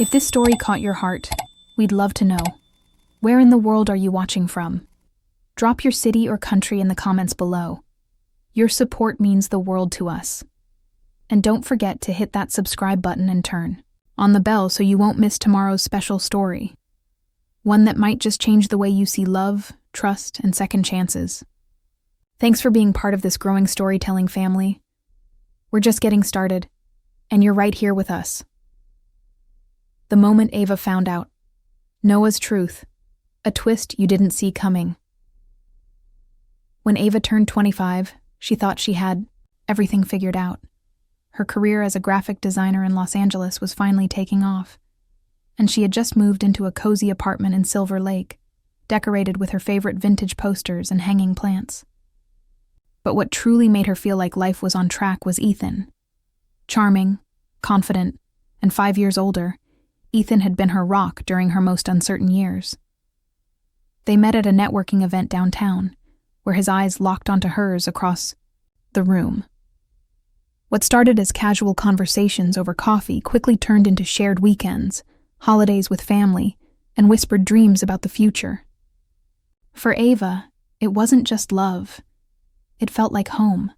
If this story caught your heart, we'd love to know. Where in the world are you watching from? Drop your city or country in the comments below. Your support means the world to us. And don't forget to hit that subscribe button and turn on the bell so you won't miss tomorrow's special story. One that might just change the way you see love, trust, and second chances. Thanks for being part of this growing storytelling family. We're just getting started, and you're right here with us. The moment Ava found out. Noah's truth. A twist you didn't see coming. When Ava turned 25, she thought she had everything figured out. Her career as a graphic designer in Los Angeles was finally taking off, and she had just moved into a cozy apartment in Silver Lake, decorated with her favorite vintage posters and hanging plants. But what truly made her feel like life was on track was Ethan. Charming, confident, and 5 years older, Ethan had been her rock during her most uncertain years. They met at a networking event downtown, where his eyes locked onto hers across the room. What started as casual conversations over coffee quickly turned into shared weekends, holidays with family, and whispered dreams about the future. For Ava, it wasn't just love. It felt like home.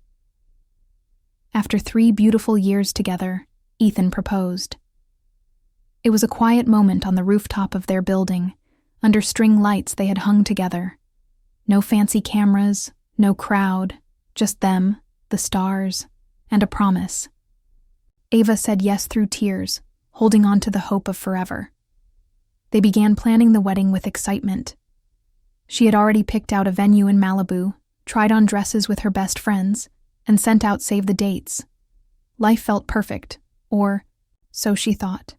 After 3 beautiful years together, Ethan proposed. It was a quiet moment on the rooftop of their building, under string lights they had hung together. No fancy cameras, no crowd, just them, the stars, and a promise. Ava said yes through tears, holding on to the hope of forever. They began planning the wedding with excitement. She had already picked out a venue in Malibu, tried on dresses with her best friends, and sent out save the dates. Life felt perfect, or so she thought.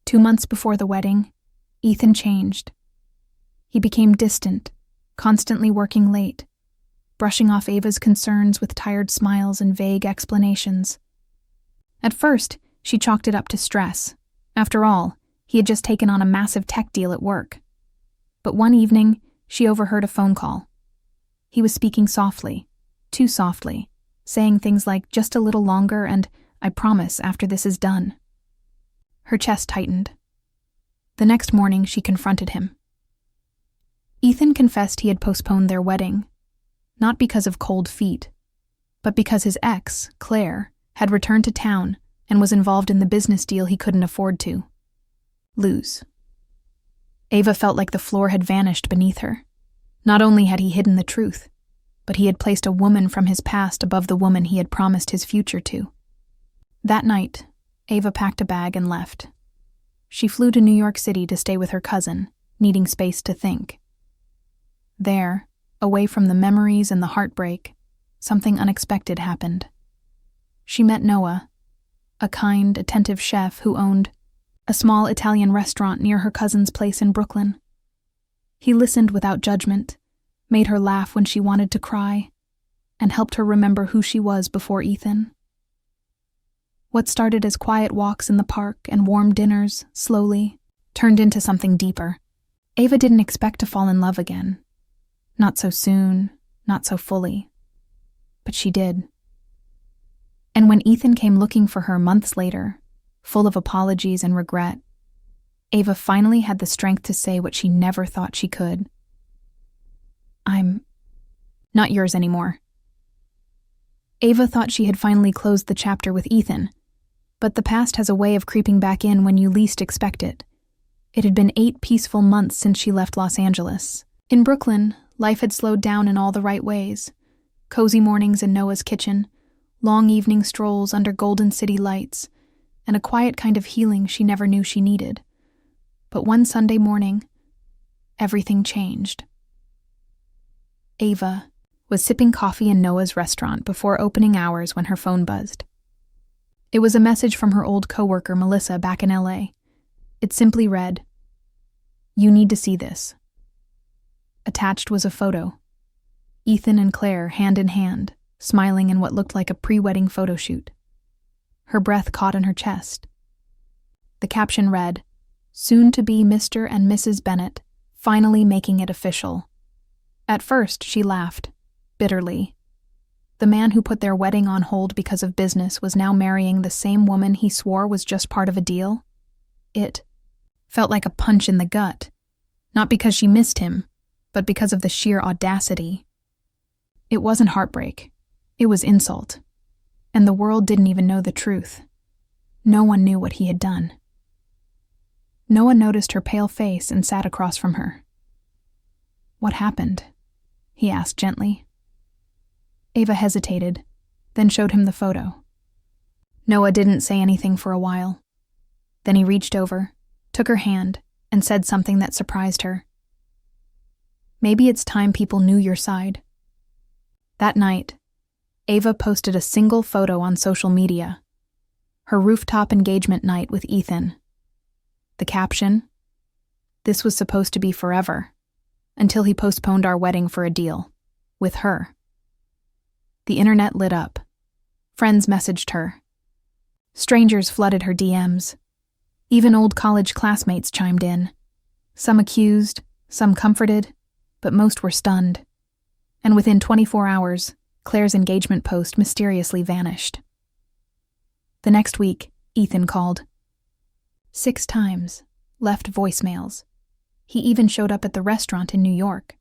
2 months before the wedding, Ethan changed. He became distant, constantly working late, brushing off Ava's concerns with tired smiles and vague explanations. At first, she chalked it up to stress. After all, he had just taken on a massive tech deal at work. But one evening, she overheard a phone call. He was speaking softly, too softly, saying things like, "Just a little longer and I promise after this is done." Her chest tightened. The next morning, she confronted him. Ethan confessed he had postponed their wedding, not because of cold feet, but because his ex, Claire, had returned to town and was involved in the business deal he couldn't afford to lose. Ava felt like the floor had vanished beneath her. Not only had he hidden the truth, but he had placed a woman from his past above the woman he had promised his future to. That night, Ava packed a bag and left. She flew to New York City to stay with her cousin, needing space to think. There, away from the memories and the heartbreak, something unexpected happened. She met Noah, a kind, attentive chef who owned a small Italian restaurant near her cousin's place in Brooklyn. He listened without judgment, made her laugh when she wanted to cry, and helped her remember who she was before Ethan. What started as quiet walks in the park and warm dinners, slowly, turned into something deeper. Ava didn't expect to fall in love again. Not so soon, not so fully. But she did. And when Ethan came looking for her months later, full of apologies and regret, Ava finally had the strength to say what she never thought she could. "I'm not yours anymore." Ava thought she had finally closed the chapter with Ethan, but the past has a way of creeping back in when you least expect it. It had been 8 peaceful months since she left Los Angeles. In Brooklyn, life had slowed down in all the right ways. Cozy mornings in Noah's kitchen, long evening strolls under golden city lights, and a quiet kind of healing she never knew she needed. But one Sunday morning, everything changed. Ava was sipping coffee in Noah's restaurant before opening hours when her phone buzzed. It was a message from her old coworker Melissa back in LA. It simply read, "You need to see this." Attached was a photo. Ethan and Claire hand in hand, smiling in what looked like a pre-wedding photo shoot. Her breath caught in her chest. The caption read, "Soon to be Mr. and Mrs. Bennett, finally making it official." At first, she laughed, bitterly. The man who put their wedding on hold because of business was now marrying the same woman he swore was just part of a deal. It felt like a punch in the gut, not because she missed him, but because of the sheer audacity. It wasn't heartbreak. It was insult. And the world didn't even know the truth. No one knew what he had done. Noah noticed her pale face and sat across from her. "What happened?" he asked gently. Ava hesitated, then showed him the photo. Noah didn't say anything for a while. Then he reached over, took her hand, and said something that surprised her. "Maybe it's time people knew your side." That night, Ava posted a single photo on social media, her rooftop engagement night with Ethan. The caption, "This was supposed to be forever, until he postponed our wedding for a deal, with her." The internet lit up. Friends messaged her. Strangers flooded her DMs. Even old college classmates chimed in. Some accused, some comforted, but most were stunned. And within 24 hours, Claire's engagement post mysteriously vanished. The next week, Ethan called. 6 times, left voicemails. He even showed up at the restaurant in New York.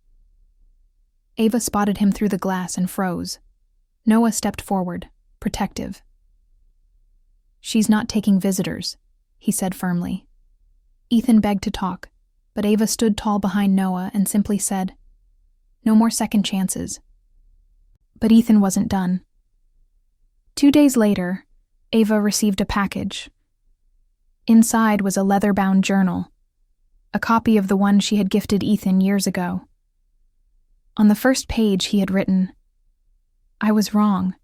Ava spotted him through the glass and froze. Noah stepped forward, protective. "She's not taking visitors," he said firmly. Ethan begged to talk, but Ava stood tall behind Noah and simply said, "No more second chances." But Ethan wasn't done. 2 days later, Ava received a package. Inside was a leather-bound journal, a copy of the one she had gifted Ethan years ago. On the first page he had written, "I was wrong,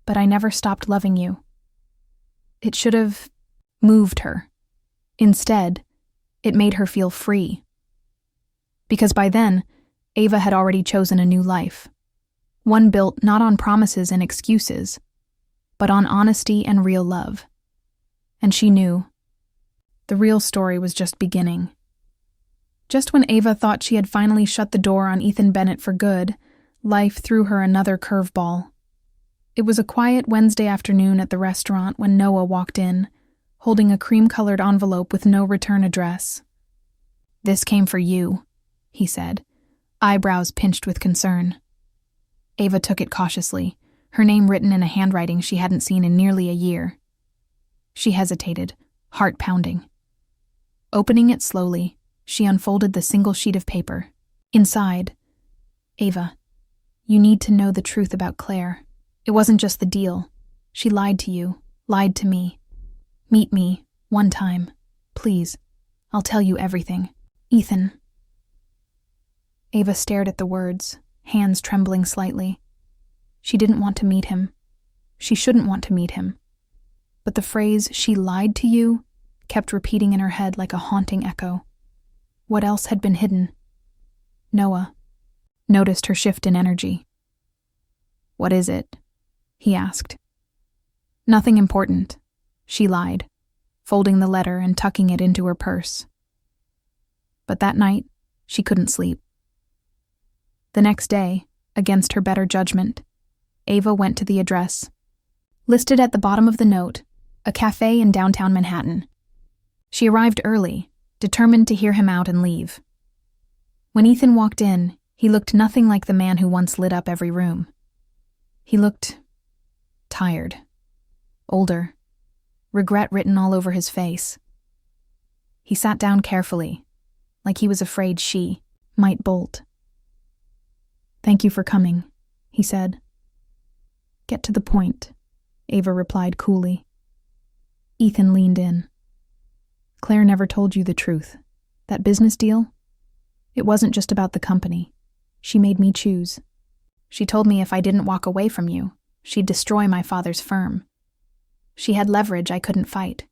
but I never stopped loving you." It should have moved her. Instead, it made her feel free. Because by then, Ava had already chosen a new life. One built not on promises and excuses, but on honesty and real love. And she knew the real story was just beginning. Just when Ava thought she had finally shut the door on Ethan Bennett for good, life threw her another curveball. It was a quiet Wednesday afternoon at the restaurant when Noah walked in, holding a cream-colored envelope with no return address. "This came for you," he said, eyebrows pinched with concern. Ava took it cautiously, her name written in a handwriting she hadn't seen in nearly a year. She hesitated, heart pounding. Opening it slowly, she unfolded the single sheet of paper. Inside, "Ava, you need to know the truth about Claire. It wasn't just the deal. She lied to you, lied to me. Meet me, one time. Please. I'll tell you everything. Ethan." Ava stared at the words, hands trembling slightly. She didn't want to meet him. She shouldn't want to meet him. But the phrase, "she lied to you," kept repeating in her head like a haunting echo. What else had been hidden? Noah noticed her shift in energy. "What is it?" he asked. "Nothing important," she lied, folding the letter and tucking it into her purse. But that night, she couldn't sleep. The next day, against her better judgment, Ava went to the address. Listed at the bottom of the note, a cafe in downtown Manhattan. She arrived early, determined to hear him out and leave. When Ethan walked in, he looked nothing like the man who once lit up every room. He looked tired, older, regret written all over his face. He sat down carefully, like he was afraid she might bolt. "Thank you for coming," he said. "Get to the point," Ava replied coolly. Ethan leaned in. "Claire never told you the truth. That business deal? It wasn't just about the company. She made me choose. She told me if I didn't walk away from you, she'd destroy my father's firm. She had leverage I couldn't fight.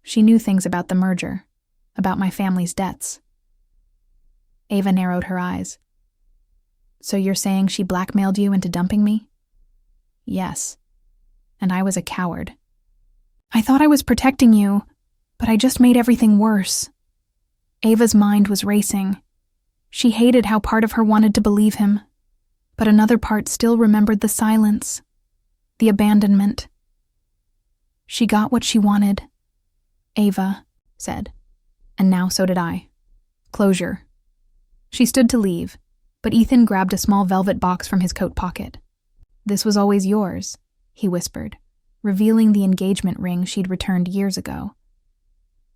She knew things about the merger, about my family's debts." Ava narrowed her eyes. "So you're saying she blackmailed you into dumping me?" "Yes. And I was a coward. I thought I was protecting you, but I just made everything worse." Ava's mind was racing. She hated how part of her wanted to believe him, But another part still remembered the silence, the abandonment. She got what she wanted, Ava said, and now so did I. Closure. She stood to leave, but Ethan grabbed a small velvet box from his coat pocket. This was always yours, he whispered, revealing the engagement ring she'd returned years ago.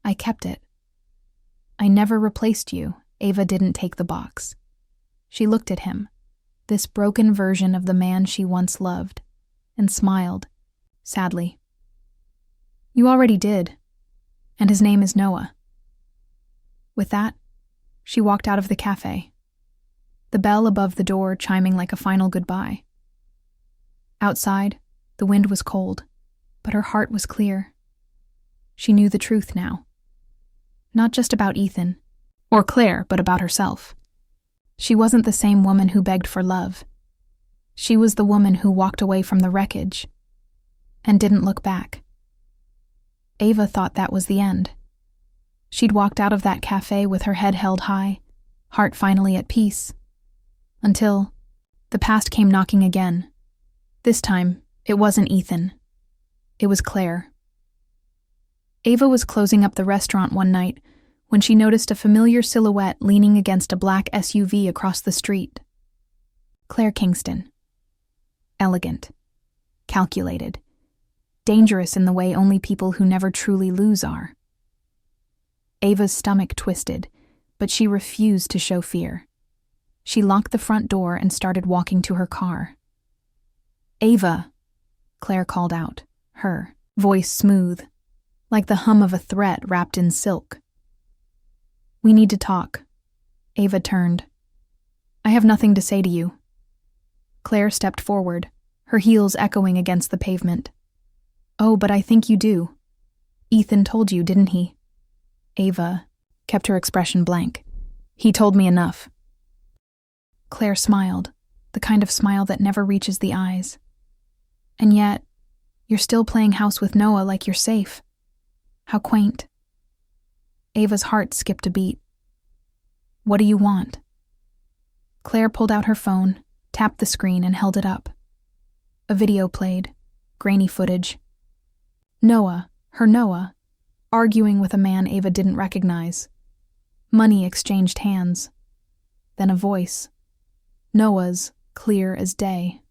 I kept it. I never replaced you. Ava didn't take the box. She looked at him, this broken version of the man she once loved, and smiled, sadly. You already did, and his name is Noah. With that, she walked out of the cafe, the bell above the door chiming like a final goodbye. Outside, the wind was cold, but her heart was clear. She knew the truth now. Not just about Ethan, or Claire, but about herself. She wasn't the same woman who begged for love. She was the woman who walked away from the wreckage and didn't look back. Ava thought that was the end. She'd walked out of that cafe with her head held high, heart finally at peace, until the past came knocking again. This time, it wasn't Ethan. It was Claire. Ava was closing up the restaurant one night when she noticed a familiar silhouette leaning against a black SUV across the street. Claire Kingston. Elegant. Calculated. Dangerous in the way only people who never truly lose are. Ava's stomach twisted, but she refused to show fear. She locked the front door and started walking to her car. Ava, Claire called out, her voice smooth, like the hum of a threat wrapped in silk. We need to talk. Ava turned. I have nothing to say to you. Claire stepped forward, her heels echoing against the pavement. Oh, but I think you do. Ethan told you, didn't he? Ava kept her expression blank. He told me enough. Claire smiled, the kind of smile that never reaches the eyes. And yet, you're still playing house with Noah like you're safe. How quaint. Ava's heart skipped a beat. What do you want? Claire pulled out her phone, tapped the screen, and held it up. A video played, grainy footage. Noah, her Noah, arguing with a man Ava didn't recognize. Money exchanged hands. Then a voice. Noah's, clear as day.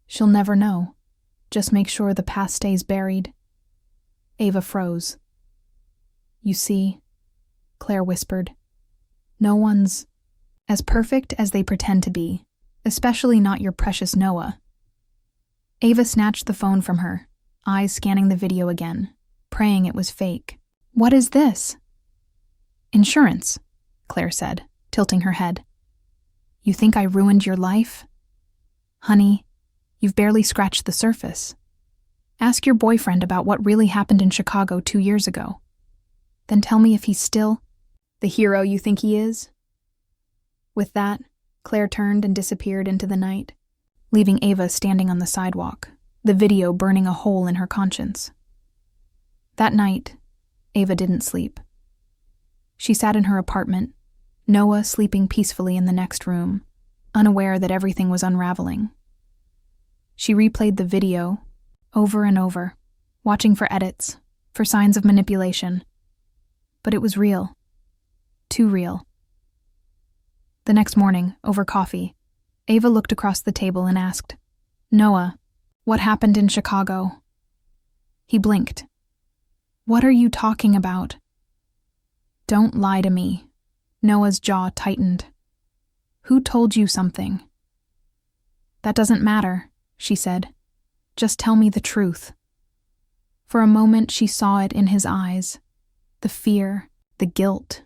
She'll never know. Just make sure the past stays buried. Ava froze. You see, Claire whispered, no one's as perfect as they pretend to be, especially not your precious Noah. Ava snatched the phone from her, eyes scanning the video again, praying it was fake. What is this? Insurance, Claire said, tilting her head. You think I ruined your life? Honey, you've barely scratched the surface. Ask your boyfriend about what really happened in Chicago 2 years ago. Then tell me if he's still the hero you think he is. With that, Claire turned and disappeared into the night, leaving Ava standing on the sidewalk, the video burning a hole in her conscience. That night, Ava didn't sleep. She sat in her apartment, Noah sleeping peacefully in the next room, unaware that everything was unraveling. She replayed the video over and over, watching for edits, for signs of manipulation. But it was real. Too real. The next morning, over coffee, Ava looked across the table and asked, Noah, what happened in Chicago? He blinked. What are you talking about? Don't lie to me. Noah's jaw tightened. Who told you something? That doesn't matter, she said. Just tell me the truth. For a moment she saw it in his eyes. The fear, the guilt.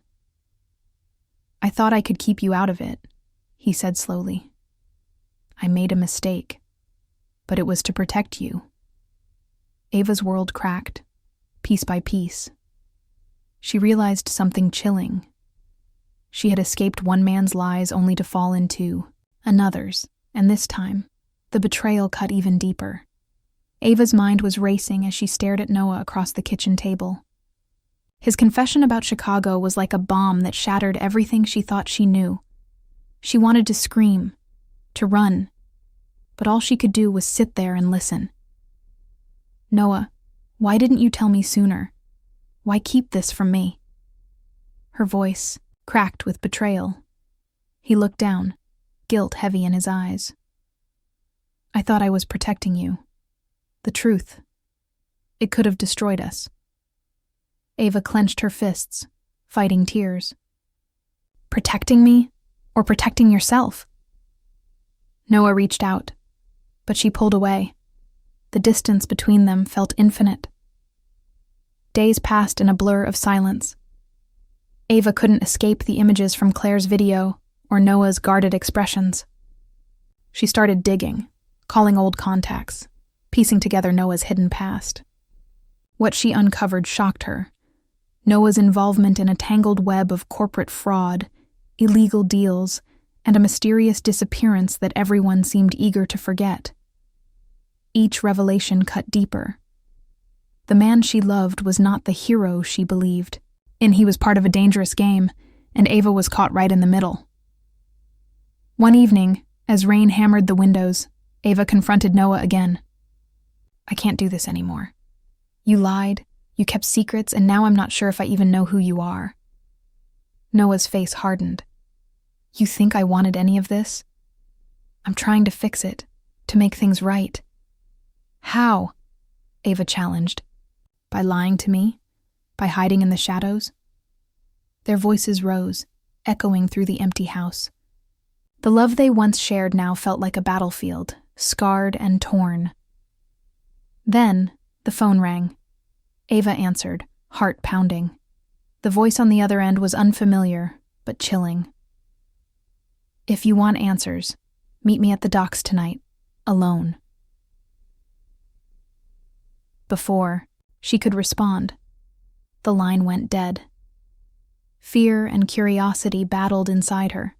I thought I could keep you out of it, he said slowly. I made a mistake, but it was to protect you. Ava's world cracked, piece by piece. She realized something chilling. She had escaped one man's lies only to fall into another's, and this time, the betrayal cut even deeper. Ava's mind was racing as she stared at Noah across the kitchen table. His confession about Chicago was like a bomb that shattered everything she thought she knew. She wanted to scream, to run, but all she could do was sit there and listen. "Noah, why didn't you tell me sooner? Why keep this from me?" Her voice cracked with betrayal. He looked down, guilt heavy in his eyes. "I thought I was protecting you. The truth. It could have destroyed us." Ava clenched her fists, fighting tears. "Protecting me? Or protecting yourself?" Noah reached out, but she pulled away. The distance between them felt infinite. Days passed in a blur of silence. Ava couldn't escape the images from Claire's video or Noah's guarded expressions. She started digging, calling old contacts, piecing together Noah's hidden past. What she uncovered shocked her. Noah's involvement in a tangled web of corporate fraud, illegal deals, and a mysterious disappearance that everyone seemed eager to forget. Each revelation cut deeper. The man she loved was not the hero she believed, and he was part of a dangerous game, and Ava was caught right in the middle. One evening, as rain hammered the windows, Ava confronted Noah again. "I can't do this anymore. You lied, you kept secrets, and now I'm not sure if I even know who you are." Noah's face hardened. "You think I wanted any of this? I'm trying to fix it, to make things right." "How?" Ava challenged. "By lying to me? By hiding in the shadows?" Their voices rose, echoing through the empty house. The love they once shared now felt like a battlefield, scarred and torn. Then, the phone rang. Ava answered, heart pounding. The voice on the other end was unfamiliar, but chilling. "If you want answers, meet me at the docks tonight, alone." Before she could respond, the line went dead. Fear and curiosity battled inside her,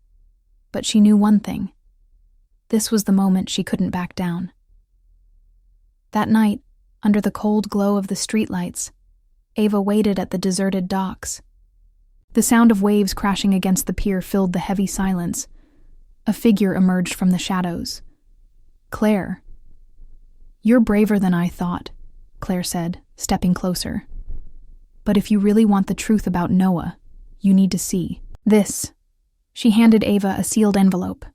but she knew one thing. This was the moment she couldn't back down. That night, under the cold glow of the streetlights, Ava waited at the deserted docks. The sound of waves crashing against the pier filled the heavy silence. A figure emerged from the shadows. "Claire." "You're braver than I thought," Claire said, stepping closer. "But if you really want the truth about Noah, you need to see this." She handed Ava a sealed envelope.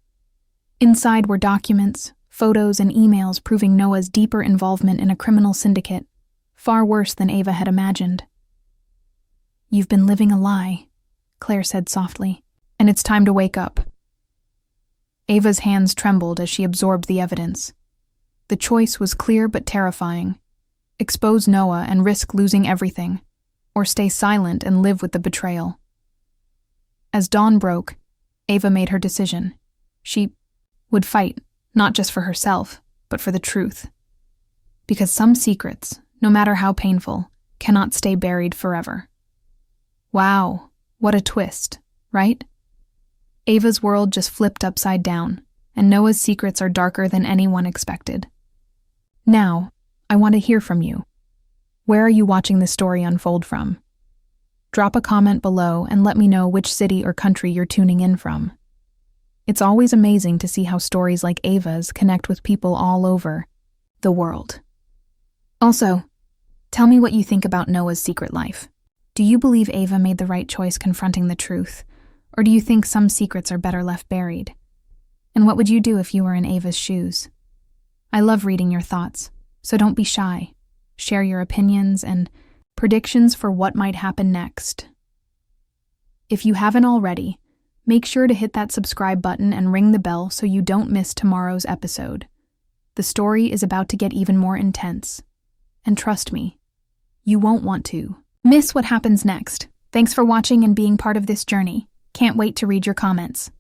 Inside were documents, photos, and emails proving Noah's deeper involvement in a criminal syndicate, far worse than Ava had imagined. "You've been living a lie," Claire said softly, "and it's time to wake up." Ava's hands trembled as she absorbed the evidence. The choice was clear but terrifying. Expose Noah and risk losing everything, or stay silent and live with the betrayal. As dawn broke, Ava made her decision. She would fight, not just for herself, but for the truth. Because some secrets, no matter how painful, cannot stay buried forever. Wow, what a twist, right? Ava's world just flipped upside down, and Noah's secrets are darker than anyone expected. Now, I want to hear from you. Where are you watching this story unfold from? Drop a comment below and let me know which city or country you're tuning in from. It's always amazing to see how stories like Ava's connect with people all over the world. Also, tell me what you think about Noah's secret life. Do you believe Ava made the right choice confronting the truth, or do you think some secrets are better left buried? And what would you do if you were in Ava's shoes? I love reading your thoughts, so don't be shy. Share your opinions and predictions for what might happen next. If you haven't already, make sure to hit that subscribe button and ring the bell so you don't miss tomorrow's episode. The story is about to get even more intense. And trust me, you won't want to miss what happens next. Thanks for watching and being part of this journey. Can't wait to read your comments.